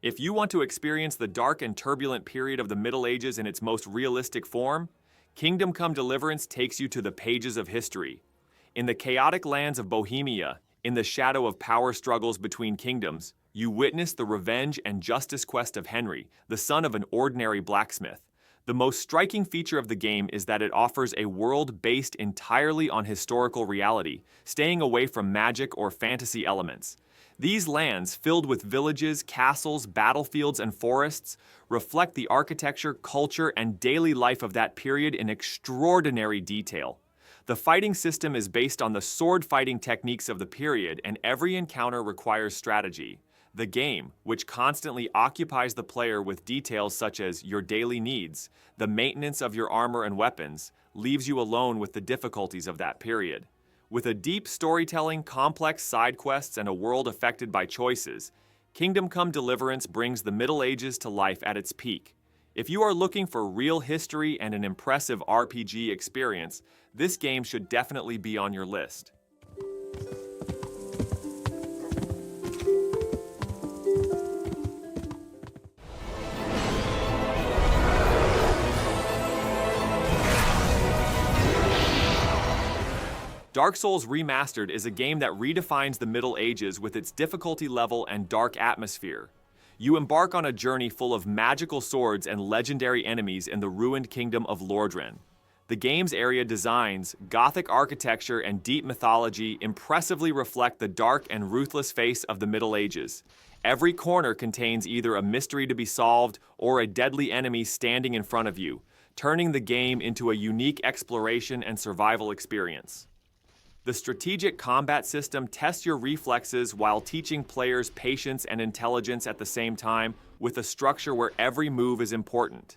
If you want to experience the dark and turbulent period of the Middle Ages in its most realistic form, Kingdom Come: Deliverance takes you to the pages of history. In the chaotic lands of Bohemia, in the shadow of power struggles between kingdoms, you witness the revenge and justice quest of Henry, the son of an ordinary blacksmith. The most striking feature of the game is that it offers a world based entirely on historical reality, staying away from magic or fantasy elements. These lands, filled with villages, castles, battlefields, and forests, reflect the architecture, culture, and daily life of that period in extraordinary detail. The fighting system is based on the sword-fighting techniques of the period, and every encounter requires strategy. The game, which constantly occupies the player with details such as your daily needs, the maintenance of your armor and weapons, leaves you alone with the difficulties of that period. With a deep storytelling, complex side quests, and a world affected by choices, Kingdom Come: Deliverance brings the Middle Ages to life at its peak. If you are looking for real history and an impressive RPG experience, this game should definitely be on your list. Dark Souls Remastered is a game that redefines the Middle Ages with its difficulty level and dark atmosphere. You embark on a journey full of magical swords and legendary enemies in the ruined kingdom of Lordran. The game's area designs, Gothic architecture, and deep mythology impressively reflect the dark and ruthless face of the Middle Ages. Every corner contains either a mystery to be solved or a deadly enemy standing in front of you, turning the game into a unique exploration and survival experience. The strategic combat system tests your reflexes while teaching players patience and intelligence at the same time, with a structure where every move is important.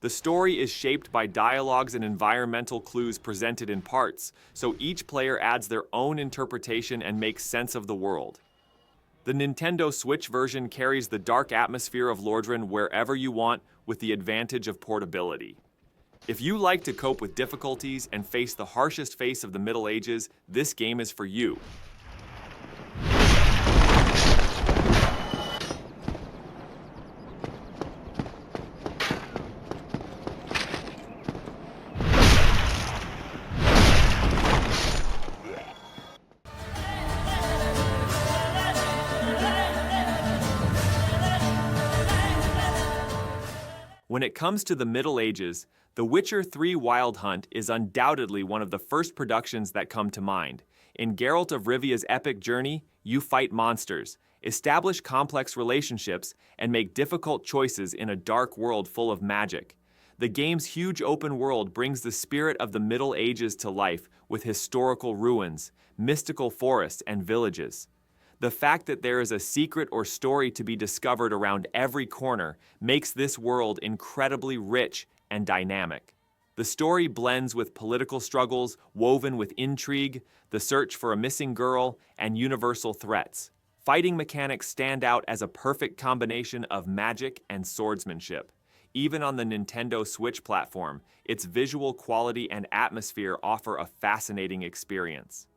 The story is shaped by dialogues and environmental clues presented in parts, so each player adds their own interpretation and makes sense of the world. The Nintendo Switch version carries the dark atmosphere of Lordran wherever you want, with the advantage of portability. If you like to cope with difficulties and face the harshest face of the Middle Ages, this game is for you. When it comes to the Middle Ages, The Witcher 3 Wild Hunt is undoubtedly one of the first productions that come to mind. In Geralt of Rivia's epic journey, you fight monsters, establish complex relationships, and make difficult choices in a dark world full of magic. The game's huge open world brings the spirit of the Middle Ages to life with historical ruins, mystical forests, and villages. The fact that there is a secret or story to be discovered around every corner makes this world incredibly rich and dynamic. The story blends with political struggles woven with intrigue, the search for a missing girl, and universal threats. Fighting mechanics stand out as a perfect combination of magic and swordsmanship. Even on the Nintendo Switch platform, its visual quality and atmosphere offer a fascinating experience.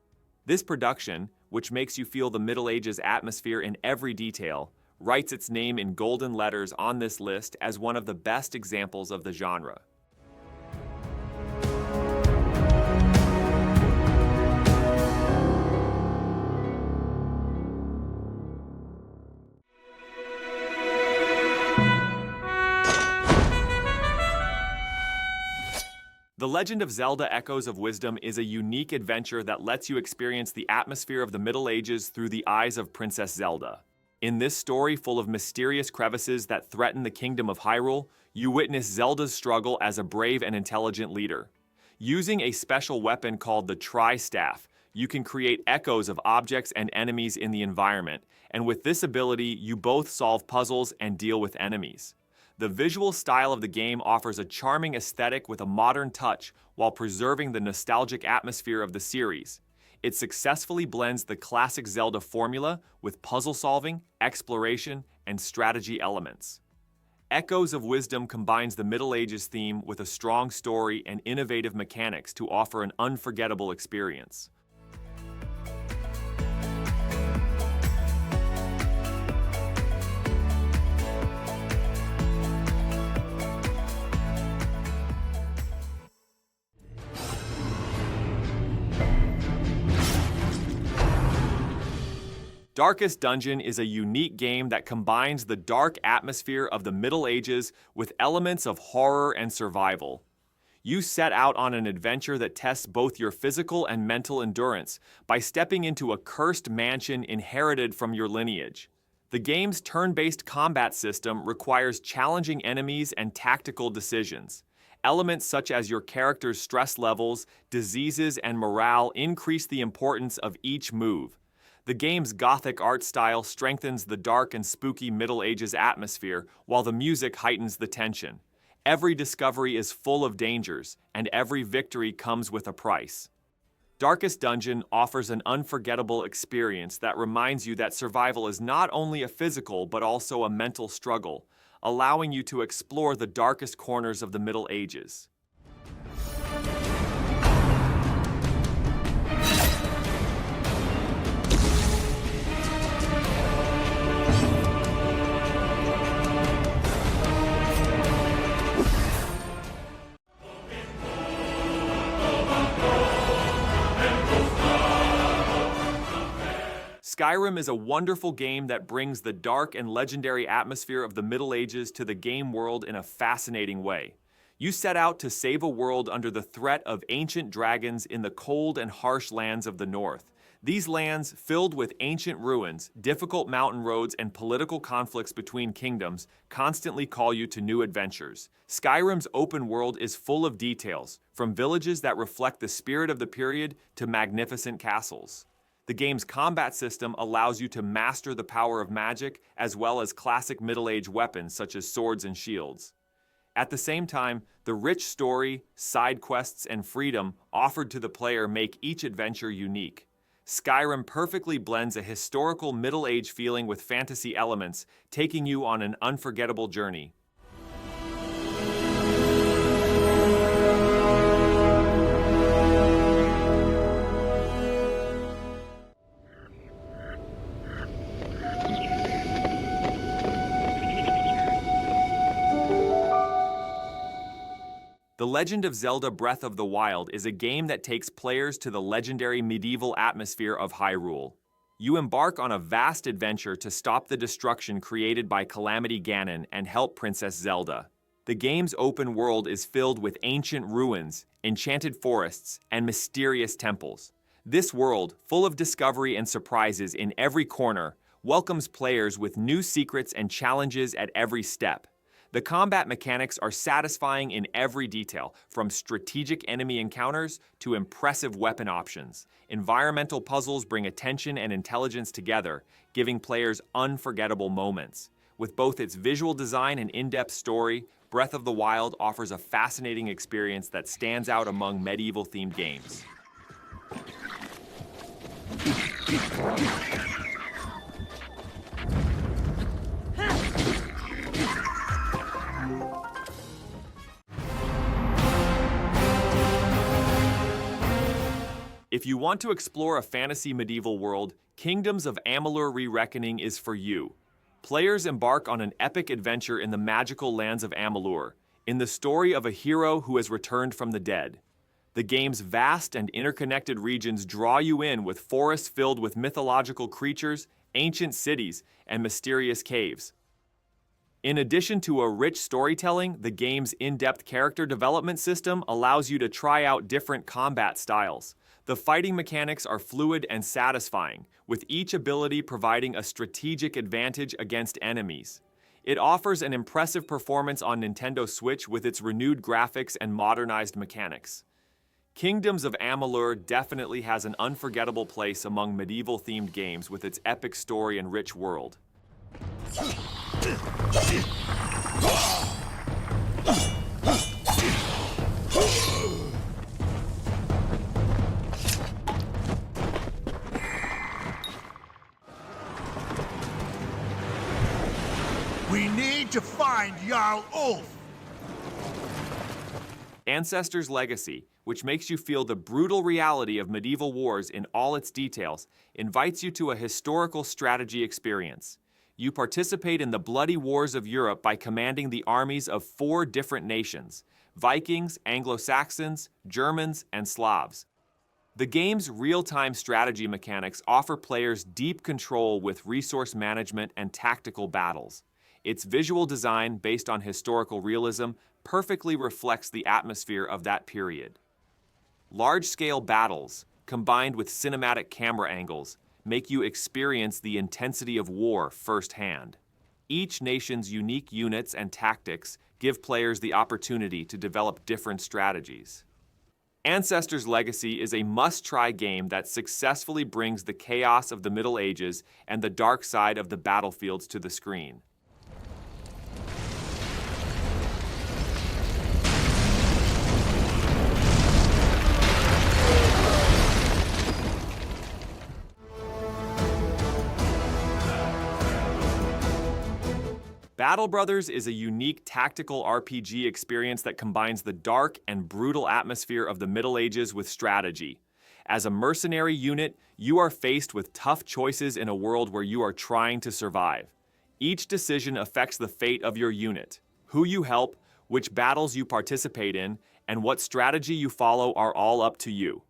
This production, which makes you feel the Middle Ages atmosphere in every detail, writes its name in golden letters on this list as one of the best examples of the genre. The Legend of Zelda: Echoes of Wisdom is a unique adventure that lets you experience the atmosphere of the Middle Ages through the eyes of Princess Zelda. In this story full of mysterious crevices that threaten the kingdom of Hyrule, you witness Zelda's struggle as a brave and intelligent leader. Using a special weapon called the Tri-Staff, you can create echoes of objects and enemies in the environment, and with this ability, you both solve puzzles and deal with enemies. The visual style of the game offers a charming aesthetic with a modern touch while preserving the nostalgic atmosphere of the series. It successfully blends the classic Zelda formula with puzzle solving, exploration, and strategy elements. Echoes of Wisdom combines the Middle Ages theme with a strong story and innovative mechanics to offer an unforgettable experience. Darkest Dungeon is a unique game that combines the dark atmosphere of the Middle Ages with elements of horror and survival. You set out on an adventure that tests both your physical and mental endurance by stepping into a cursed mansion inherited from your lineage. The game's turn-based combat system requires challenging enemies and tactical decisions. Elements such as your character's stress levels, diseases, and morale increase the importance of each move. The game's gothic art style strengthens the dark and spooky Middle Ages atmosphere, while the music heightens the tension. Every discovery is full of dangers, and every victory comes with a price. Darkest Dungeon offers an unforgettable experience that reminds you that survival is not only a physical but also a mental struggle, allowing you to explore the darkest corners of the Middle Ages. Skyrim is a wonderful game that brings the dark and legendary atmosphere of the Middle Ages to the game world in a fascinating way. You set out to save a world under the threat of ancient dragons in the cold and harsh lands of the north. These lands, filled with ancient ruins, difficult mountain roads, and political conflicts between kingdoms, constantly call you to new adventures. Skyrim's open world is full of details, from villages that reflect the spirit of the period to magnificent castles. The game's combat system allows you to master the power of magic as well as classic Middle Age weapons such as swords and shields. At the same time, the rich story, side quests, and freedom offered to the player make each adventure unique. Skyrim perfectly blends a historical Middle Age feeling with fantasy elements, taking you on an unforgettable journey. The Legend of Zelda Breath of the Wild is a game that takes players to the legendary medieval atmosphere of Hyrule. You embark on a vast adventure to stop the destruction created by Calamity Ganon and help Princess Zelda. The game's open world is filled with ancient ruins, enchanted forests, and mysterious temples. This world, full of discovery and surprises in every corner, welcomes players with new secrets and challenges at every step. The combat mechanics are satisfying in every detail, from strategic enemy encounters to impressive weapon options. Environmental puzzles bring attention and intelligence together, giving players unforgettable moments. With both its visual design and in-depth story, Breath of the Wild offers a fascinating experience that stands out among medieval-themed games. If you want to explore a fantasy medieval world, Kingdoms of Amalur: Re-Reckoning is for you. Players embark on an epic adventure in the magical lands of Amalur, in the story of a hero who has returned from the dead. The game's vast and interconnected regions draw you in with forests filled with mythological creatures, ancient cities, and mysterious caves. In addition to a rich storytelling, the game's in-depth character development system allows you to try out different combat styles. The fighting mechanics are fluid and satisfying, with each ability providing a strategic advantage against enemies. It offers an impressive performance on Nintendo Switch with its renewed graphics and modernized mechanics. Kingdoms of Amalur definitely has an unforgettable place among medieval-themed games with its epic story and rich world. We need to find Jarl Ulf! Ancestors' Legacy, which makes you feel the brutal reality of medieval wars in all its details, invites you to a historical strategy experience. You participate in the bloody wars of Europe by commanding the armies of 4 different nations: Vikings, Anglo-Saxons, Germans, and Slavs. The game's real-time strategy mechanics offer players deep control with resource management and tactical battles. Its visual design, based on historical realism, perfectly reflects the atmosphere of that period. Large-scale battles, combined with cinematic camera angles, make you experience the intensity of war firsthand. Each nation's unique units and tactics give players the opportunity to develop different strategies. Ancestors' Legacy is a must-try game that successfully brings the chaos of the Middle Ages and the dark side of the battlefields to the screen. Battle Brothers is a unique tactical RPG experience that combines the dark and brutal atmosphere of the Middle Ages with strategy. As a mercenary unit, you are faced with tough choices in a world where you are trying to survive. Each decision affects the fate of your unit. Who you help, which battles you participate in, and what strategy you follow are all up to you.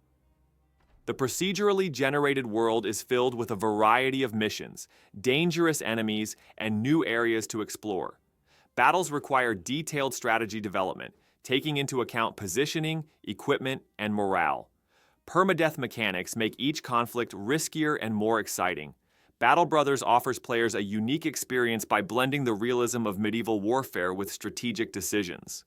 The procedurally generated world is filled with a variety of missions, dangerous enemies, and new areas to explore. Battles require detailed strategy development, taking into account positioning, equipment, and morale. Permadeath mechanics make each conflict riskier and more exciting. Battle Brothers offers players a unique experience by blending the realism of medieval warfare with strategic decisions.